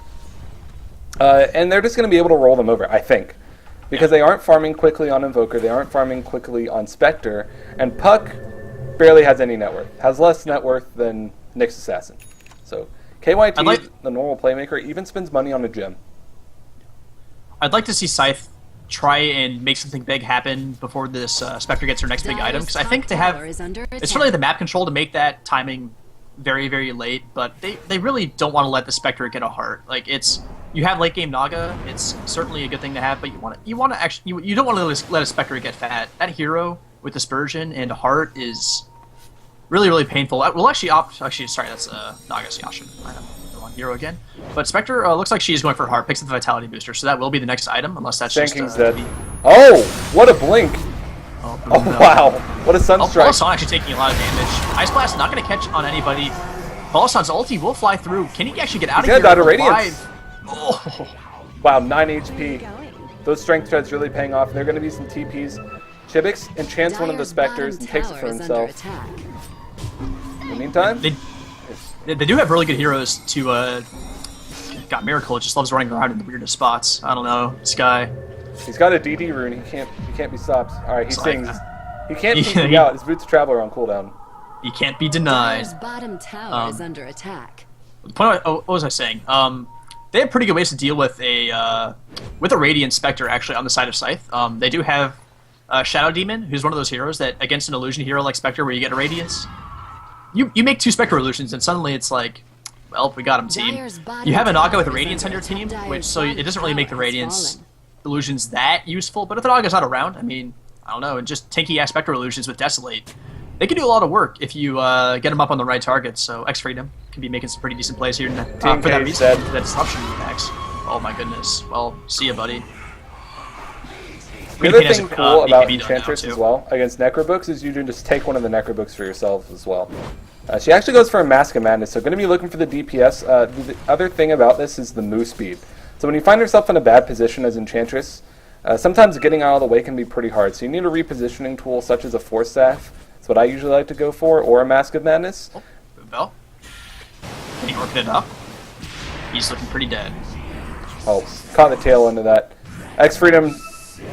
And they're just going to be able to roll them over, I think. Because they aren't farming quickly on Invoker, they aren't farming quickly on Spectre, and Puck barely has any net worth. Has less net worth than Nyx Assassin. So KYT, the normal playmaker, even spends money on a gem. I'd like to see Scythe try and make something big happen before this Spectre gets her next big item, because I think they have, it's really the map control to make that timing very, very late, but they really don't want to let the Spectre get a heart. Like, you have late game Naga, it's certainly a good thing to have, but you don't want to let a Spectre get fat. That hero with Dispersion and heart is really, really painful. We'll actually sorry, that's Naga's Yashin. I have the wrong hero again. But Spectre looks like she's going for heart, picks up the Vitality Booster, so that will be the next item, unless that's Shanking's just... dead. Oh, what a blink! Oh, wow, what a Sunstrike. Paulus actually taking a lot of damage. Ice Blast not going to catch on anybody. Paulus ulti will fly through. Can he actually get out of here? He's gonna die to Radiance. Oh. Wow, 9 HP. Those Strength Treads really paying off. There are going to be some TPs. Chibix enchants one of the Spectres and takes it for himself. In the meantime... They do have really good heroes to... God, Miracle just loves running around in the weirdest spots. I don't know. This guy... He's got a DD rune. He can't be stopped. Alright, he sings. He can't he, out. His Boots of Travel are on cooldown. He can't be denied. Dyer's bottom tower is under attack. What was I saying? They have pretty good ways to deal with a Radiant Spectre actually on the side of Scythe. They do have Shadow Demon, who's one of those heroes that against an illusion hero like Spectre where you get a Radiance, you make 2 Spectre illusions and suddenly it's like, well, we got him, team. You have a Naga with a Radiance on your team, which so it doesn't really make the Radiance illusions that useful, but if the Naga's not around, I mean, I don't know, and just tanky ass Spectre illusions with Desolate, they can do a lot of work if you get them up on the right target. So X Freedom can be making some pretty decent plays here for that reason. That disruption attacks. Oh my goodness. Well, see ya, buddy. The other thing cool about Enchantress as well against Necrobooks is you can just take one of the Necrobooks for yourself as well. She actually goes for a Mask of Madness, so going to be looking for the DPS. The other thing about this is the move speed. So when you find yourself in a bad position as Enchantress, sometimes getting out of the way can be pretty hard. So you need a repositioning tool such as a Force Staff. That's what I usually like to go for, or a Mask of Madness. Oh, Bell. He worked it up. He's looking pretty dead. Oh, caught the tail end of that. X Freedom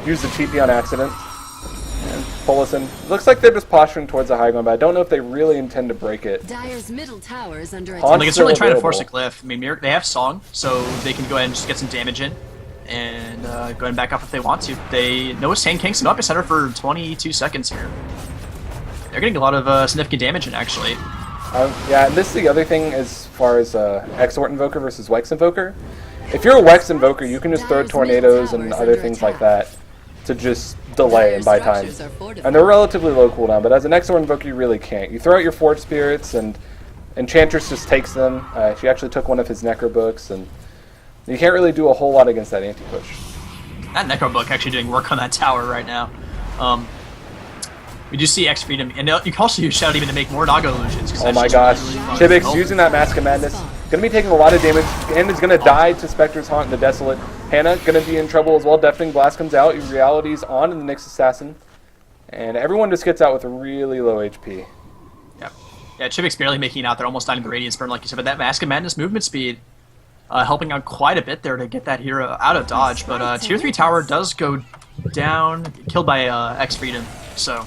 used the TP on accident. And Polison. Looks like they're just posturing towards the high ground, but I don't know if they really intend to break it. Dyer's middle tower is under attack. Like, it's really trying to force a available. glyph. I mean, they have Song, so they can go ahead and just get some damage in. And go ahead and back up if they want to. They know it's Sand King's up center for 22 seconds here. They're getting a lot of significant damage in, actually. Yeah, and this is the other thing as far as Exort Invoker versus Wex Invoker. If you're a Wex Invoker, you can just throw tornadoes and other things like that to just delay and buy time. And they're relatively low cooldown, but as an Exort Invoker, you really can't. You throw out your Forge Spirits, and Enchantress just takes them. She actually took one of his Necrobooks, and you can't really do a whole lot against that anti-push. That Necrobook actually doing work on that tower right now. We do see X Freedom, and you can also use Shadow Demon to make more Naga illusions. Oh my gosh. Chibix using that Mask of Madness. Going to be taking a lot of damage, and is going to die to Spectre's Haunt and the Desolate. Hannah going to be in trouble as well. Deafening Blast comes out. Reality's on in the Nyx Assassin. And everyone just gets out with a really low HP. Yeah, Chibix barely making it out there, almost dying to the Radiance Burn, like you said, but that Mask of Madness movement speed helping out quite a bit there to get that hero out of dodge. But Tier 3 tower does go down, killed by X Freedom. So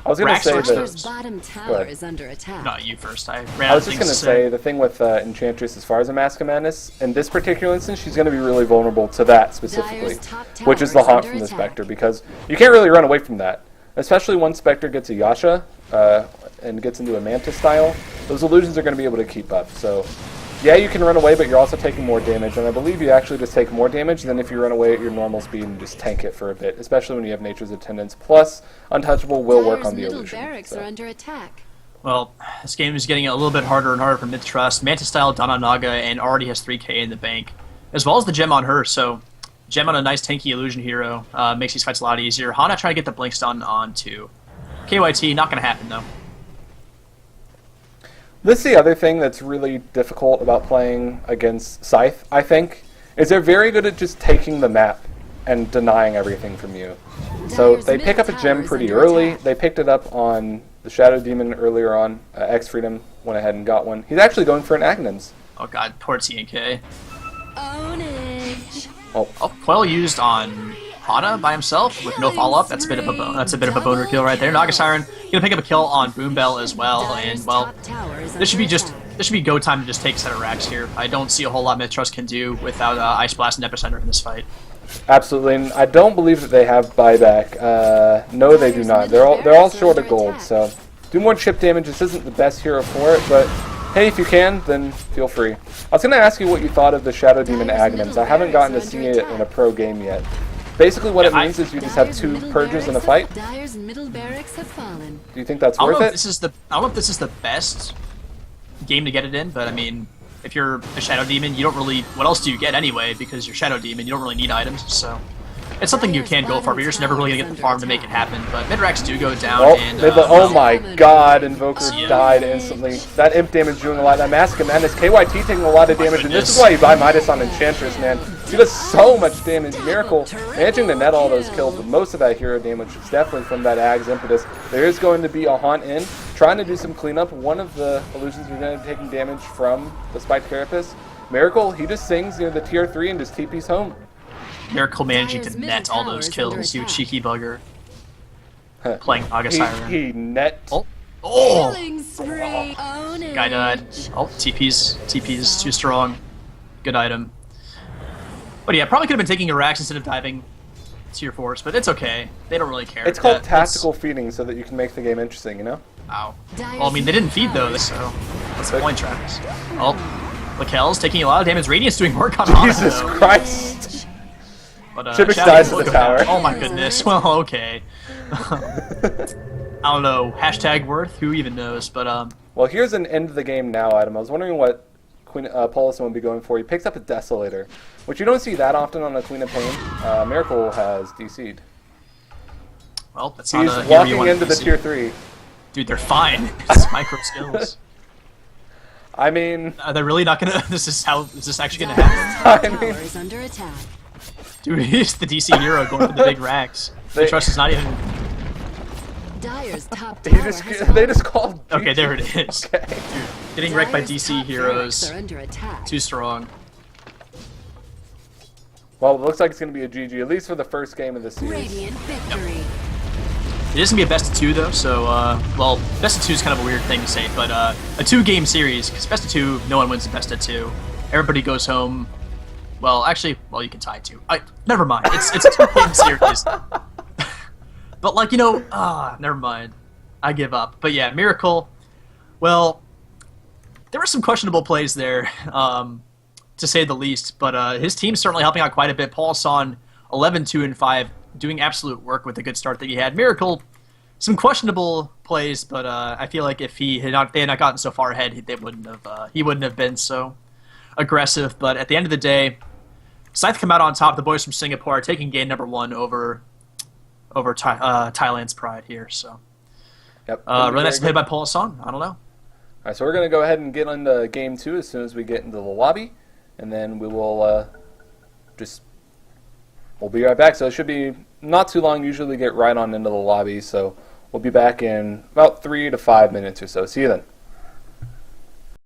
I was going to Rax say works that. Dire's bottom tower ahead. is under attack. Not you first. I I was just going to say the thing with Enchantress as far as a Mask of Madness, in this particular instance, she's going to be really vulnerable to that specifically, Dire's top tower which is the is haunt under from the attack. Spectre, because you can't really run away from that. Especially once Spectre gets a Yasha and gets into a Mantis style, those illusions are going to be able to keep up. So, yeah, you can run away, but you're also taking more damage, and I believe you actually just take more damage than if you run away at your normal speed and just tank it for a bit, especially when you have Nature's Attendance. Plus, Untouchable will work Dire's on the middle illusion. barracks so. are under attack. Well, this game is getting a little bit harder and harder for MiTH.Trust. Mantis style Donna Naga and already has 3k in the bank, as well as the gem on her. So, gem on a nice tanky illusion hero makes these fights a lot easier. Hana trying to get the blink stun onto KYT, not going to happen though. This is the other thing that's really difficult about playing against Scythe, I think, is they're very good at just taking the map and denying everything from you. So Dire's they pick up a middle gem tower is pretty under early. attack. They picked it up on the Shadow Demon earlier on. X-Freedom went ahead and got one. He's actually going for an Agnons. Oh god, poor TNK. Ownage. Oh, Oh, Quell used on Hana by himself with no follow-up. That's a bit of a boner kill right there. Naga Siren gonna pick up a kill on Boom Bell as well, and Dire's well, top tower is this should be under just attack. this should be go time to just take a set of racks here. I don't see a whole lot MiTH.Trust can do without Ice Blast and Epicenter in this fight. absolutely. And I don't believe that they have buyback. No, they do not. They're all short of gold. So do more chip damage. This isn't the best hero for it, but hey, if you can, then feel free. I was going to ask you what you thought of the Shadow Demon Dire's Agnons. middle I haven't gotten to barracks are see under it in a attack. pro game yet. Basically, what it Yeah, means is you just have Dire's 2 middle purges in a barracks fight. Dire's middle barracks have fallen. Do you think that's I don't worth know if it? this is the best game to get it in, but I mean, if you're a Shadow Demon, you don't really. What else do you get anyway? Because you're Shadow Demon, you don't really need items, so. It's something you can go for, but you're just never really gonna get the farm to make it happen. But mid-racks do go down, Oh, and oh my god, Invoker Yeah. died instantly. That imp damage doing a lot. That Mask of Madness, KYT taking a lot of damage, and this is goodness. why you buy MiTH on Enchantress, man. She does so much damage. Miracle managing to net all those kills, but most of that hero damage is definitely from that Ag's impetus. There is going to be a Haunt in, trying to do some cleanup. One of the illusions are going to be taking damage from the Spiked Carapace. Miracle, he just sings near the tier 3 and just TP's home. Miracle managing Dire's to middle net all tower those is under kills, you attack. cheeky bugger. Playing Naga Siren. He net. Oh, oh! Killing spree. Ownage. Guy died. Oh, TP's too strong. Good item. But yeah, probably could have been taking a Rax instead of diving tier 4s, but it's okay. They don't really care. It's called That- tactical feeding so that you can make the game interesting, you know? Ow. Dire's Well, I mean, they didn't feed middle those, tower so what's the point, Travis? Oh, Lakel's taking a lot of damage. Radiant's doing work on Hana, Jesus though. Christ. But, Chibix Shadow dies will to the go down. tower. Oh my goodness. Well, okay. I don't know. Hashtag worth? Who even knows? But, Well, here's an end of the game now, Adam. I was wondering what Queen Paulison would be going for. He picks up a Desolator, which you don't see that often on a Queen of Pain. Miracle has DC'd. well, that's not He's a hero you walking want into to the see. tier 3. Dude, they're fine. It's micro skills. I mean, Are they really not gonna? Is this actually gonna happen? Dire's top I mean- tower is under attack. Dude, he's the DC hero going for the big racks. They- Trust is not even. Dire's top he tower just, has they fallen. just called. Okay, there it is. Okay. Dude, getting wrecked by Dire's DC top heroes. barracks are under attack. Too strong. Well, it looks like it's going to be a GG, at least for the first game of the series. Radiant victory. It is gonna be a best of 2 though, so well, best of 2 is kind of a weird thing to say, but a 2-game series because best of 2, no one wins the best of 2. Everybody goes home. Well, actually, well, you can tie 2. Never mind. It's a 2-game series. But like never mind. I give up. But yeah, Miracle. Well, there were some questionable plays there, to say the least. But his team's certainly helping out quite a bit. Paul Son, 11, 2, and 5. Doing absolute work with the good start that he had. Miracle, some questionable plays, but I feel like if they had not gotten so far ahead, he wouldn't have been so aggressive. But at the end of the day, Scythe come out on top. The boys from Singapore are taking game number 1 over Thailand's pride here. So Yep. really nice play by Paul Son. I don't know. All right, so we're going to go ahead and get into game 2 as soon as we get into the lobby, and then we will we'll be right back. So it should be not too long. Usually get right on into the lobby, so we'll be back in about 3 to 5 minutes or so. See you then.